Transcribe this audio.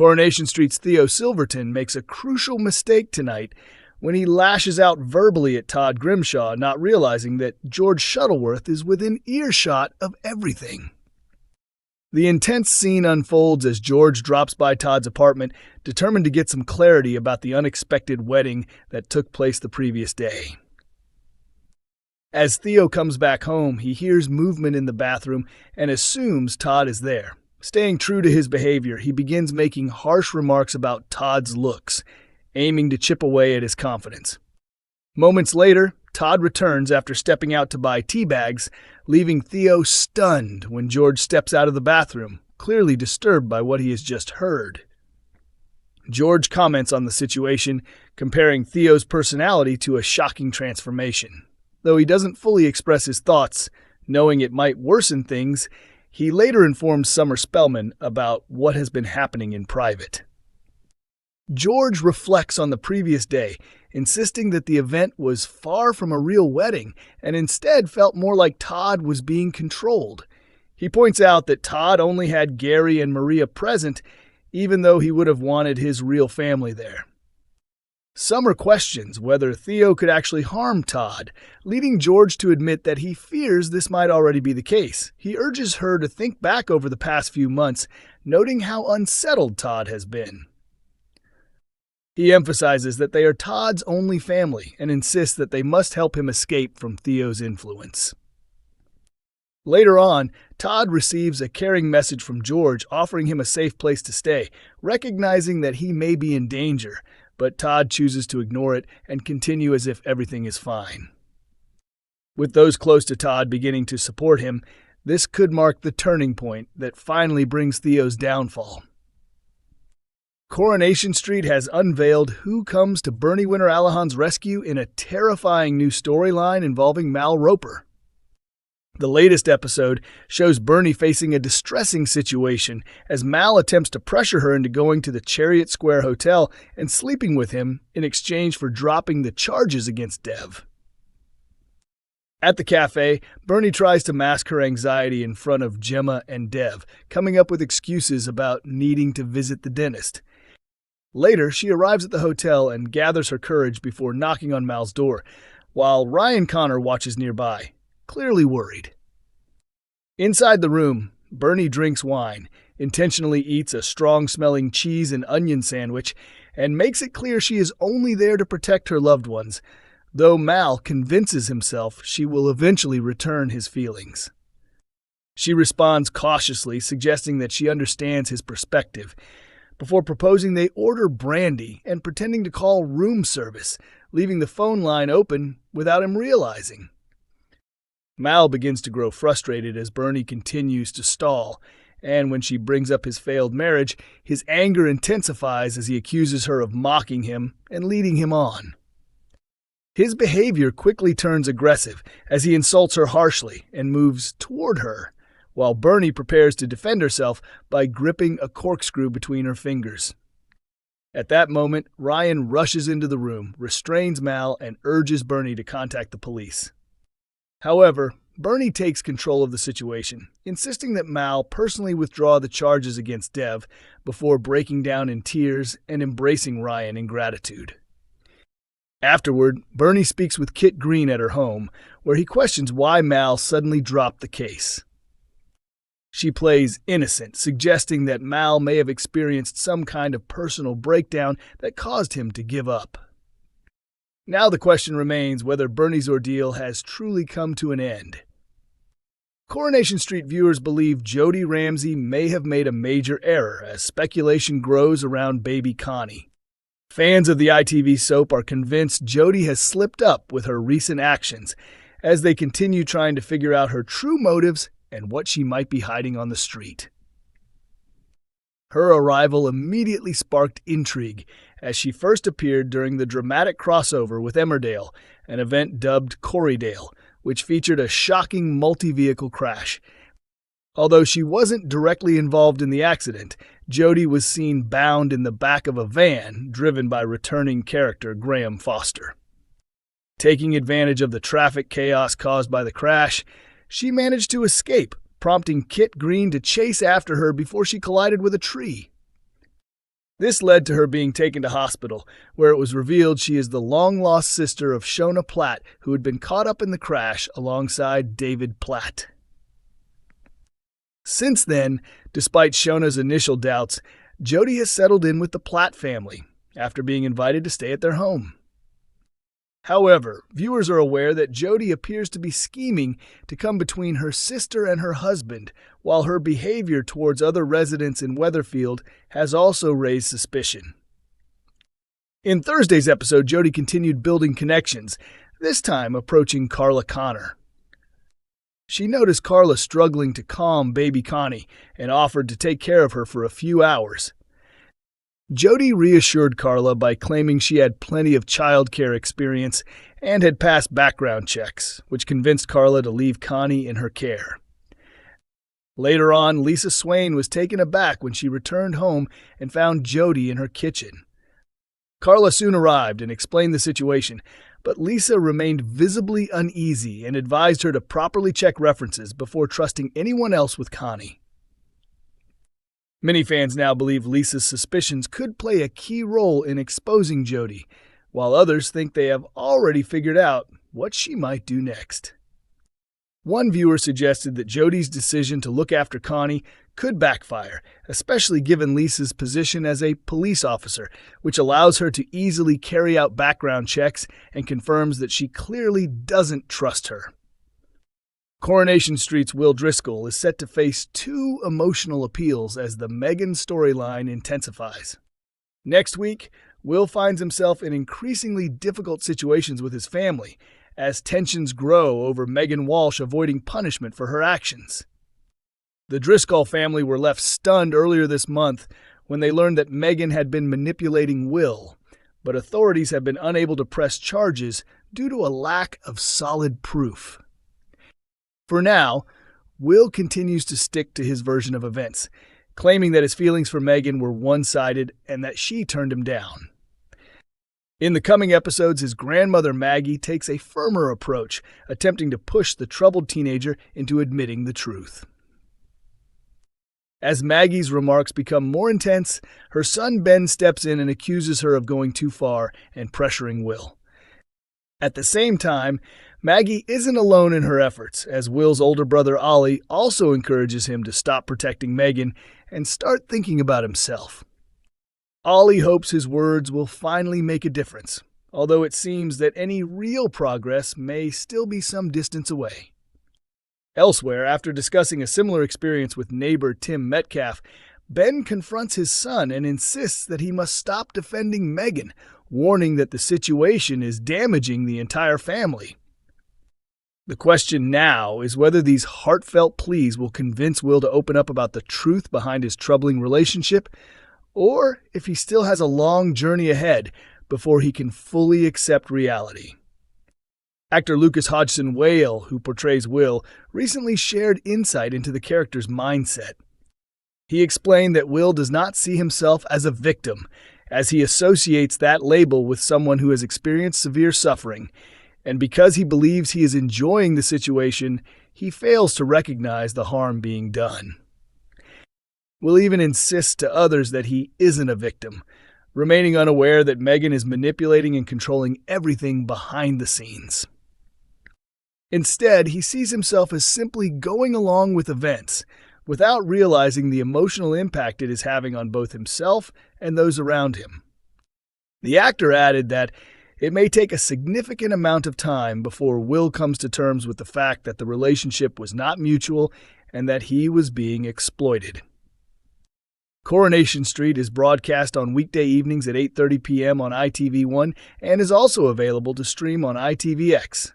Coronation Street's Theo Silverton makes a crucial mistake tonight when he lashes out verbally at Todd Grimshaw, not realizing that George Shuttleworth is within earshot of everything. The intense scene unfolds as George drops by Todd's apartment, determined to get some clarity about the unexpected wedding that took place the previous day. As Theo comes back home, he hears movement in the bathroom and assumes Todd is there. Staying true to his behavior, he begins making harsh remarks about Todd's looks, aiming to chip away at his confidence. Moments later, Todd returns after stepping out to buy tea bags, leaving Theo stunned when George steps out of the bathroom, clearly disturbed by what he has just heard. George comments on the situation, comparing Theo's personality to a shocking transformation. Though he doesn't fully express his thoughts, knowing it might worsen things, he later informs Summer Spellman about what has been happening in private. George reflects on the previous day, insisting that the event was far from a real wedding and instead felt more like Todd was being controlled. He points out that Todd only had Gary and Maria present, even though he would have wanted his real family there. Summer questions whether Theo could actually harm Todd, leading George to admit that he fears this might already be the case. He urges her to think back over the past few months, noting how unsettled Todd has been. He emphasizes that they are Todd's only family and insists that they must help him escape from Theo's influence. Later on, Todd receives a caring message from George offering him a safe place to stay, recognizing that he may be in danger, but Todd chooses to ignore it and continue as if everything is fine. With those close to Todd beginning to support him, this could mark the turning point that finally brings Theo's downfall. Coronation Street has unveiled who comes to Bernie Winter Allahan's rescue in a terrifying new storyline involving Mal Roper. The latest episode shows Bernie facing a distressing situation as Mal attempts to pressure her into going to the Chariot Square Hotel and sleeping with him in exchange for dropping the charges against Dev. At the cafe, Bernie tries to mask her anxiety in front of Gemma and Dev, coming up with excuses about needing to visit the dentist. Later, she arrives at the hotel and gathers her courage before knocking on Mal's door, while Ryan Connor watches nearby, clearly worried. Inside the room, Bernie drinks wine, intentionally eats a strong-smelling cheese and onion sandwich, and makes it clear she is only there to protect her loved ones, though Mal convinces himself she will eventually return his feelings. She responds cautiously, suggesting that she understands his perspective, before proposing they order brandy and pretending to call room service, leaving the phone line open without him realizing. Mal begins to grow frustrated as Bernie continues to stall, and when she brings up his failed marriage, his anger intensifies as he accuses her of mocking him and leading him on. His behavior quickly turns aggressive as he insults her harshly and moves toward her, while Bernie prepares to defend herself by gripping a corkscrew between her fingers. At that moment, Ryan rushes into the room, restrains Mal, and urges Bernie to contact the police. However, Bernie takes control of the situation, insisting that Mal personally withdraw the charges against Dev before breaking down in tears and embracing Ryan in gratitude. Afterward, Bernie speaks with Kit Green at her home, where he questions why Mal suddenly dropped the case. She plays innocent, suggesting that Mal may have experienced some kind of personal breakdown that caused him to give up. Now the question remains whether Bernie's ordeal has truly come to an end. Coronation Street viewers believe Jodie Ramsey may have made a major error as speculation grows around baby Connie. Fans of the ITV soap are convinced Jodie has slipped up with her recent actions as they continue trying to figure out her true motives and what she might be hiding on the street. Her arrival immediately sparked intrigue as she first appeared during the dramatic crossover with Emmerdale, an event dubbed Corriedale, which featured a shocking multi-vehicle crash. Although she wasn't directly involved in the accident, Jodie was seen bound in the back of a van driven by returning character Graham Foster. Taking advantage of the traffic chaos caused by the crash, she managed to escape, prompting Kit Green to chase after her before she collided with a tree. This led to her being taken to hospital, where it was revealed she is the long-lost sister of Shona Platt, who had been caught up in the crash alongside David Platt. Since then, despite Shona's initial doubts, Jodie has settled in with the Platt family after being invited to stay at their home. However, viewers are aware that Jodie appears to be scheming to come between her sister and her husband, while her behavior towards other residents in Weatherfield has also raised suspicion. In Thursday's episode, Jodie continued building connections, this time approaching Carla Connor. She noticed Carla struggling to calm baby Connie and offered to take care of her for a few hours. Jodie reassured Carla by claiming she had plenty of childcare experience and had passed background checks, which convinced Carla to leave Connie in her care. Later on, Lisa Swain was taken aback when she returned home and found Jodie in her kitchen. Carla soon arrived and explained the situation, but Lisa remained visibly uneasy and advised her to properly check references before trusting anyone else with Connie. Many fans now believe Lisa's suspicions could play a key role in exposing Jodie, while others think they have already figured out what she might do next. One viewer suggested that Jodie's decision to look after Connie could backfire, especially given Lisa's position as a police officer, which allows her to easily carry out background checks and confirms that she clearly doesn't trust her. Coronation Street's Will Driscoll is set to face 2 emotional appeals as the Megan storyline intensifies. Next week, Will finds himself in increasingly difficult situations with his family as tensions grow over Megan Walsh avoiding punishment for her actions. The Driscoll family were left stunned earlier this month when they learned that Megan had been manipulating Will, but authorities have been unable to press charges due to a lack of solid proof. For now, Will continues to stick to his version of events, claiming that his feelings for Megan were one-sided and that she turned him down. In the coming episodes, his grandmother Maggie takes a firmer approach, attempting to push the troubled teenager into admitting the truth. As Maggie's remarks become more intense, her son Ben steps in and accuses her of going too far and pressuring Will. At the same time, Maggie isn't alone in her efforts, as Will's older brother Ollie also encourages him to stop protecting Megan and start thinking about himself. Ollie hopes his words will finally make a difference, although it seems that any real progress may still be some distance away. Elsewhere, after discussing a similar experience with neighbor Tim Metcalf, Ben confronts his son and insists that he must stop defending Megan, warning that the situation is damaging the entire family. The question now is whether these heartfelt pleas will convince Will to open up about the truth behind his troubling relationship, or if he still has a long journey ahead before he can fully accept reality. Actor Lucas Hodgson Whale, who portrays Will, recently shared insight into the character's mindset. He explained that Will does not see himself as a victim, as he associates that label with someone who has experienced severe suffering, and because he believes he is enjoying the situation, he fails to recognize the harm being done. Will even insists to others that he isn't a victim, remaining unaware that Megan is manipulating and controlling everything behind the scenes. Instead, he sees himself as simply going along with events, without realizing the emotional impact it is having on both himself and those around him. The actor added that it may take a significant amount of time before Will comes to terms with the fact that the relationship was not mutual and that he was being exploited. Coronation Street is broadcast on weekday evenings at 8:30 p.m. on ITV1 and is also available to stream on ITVX.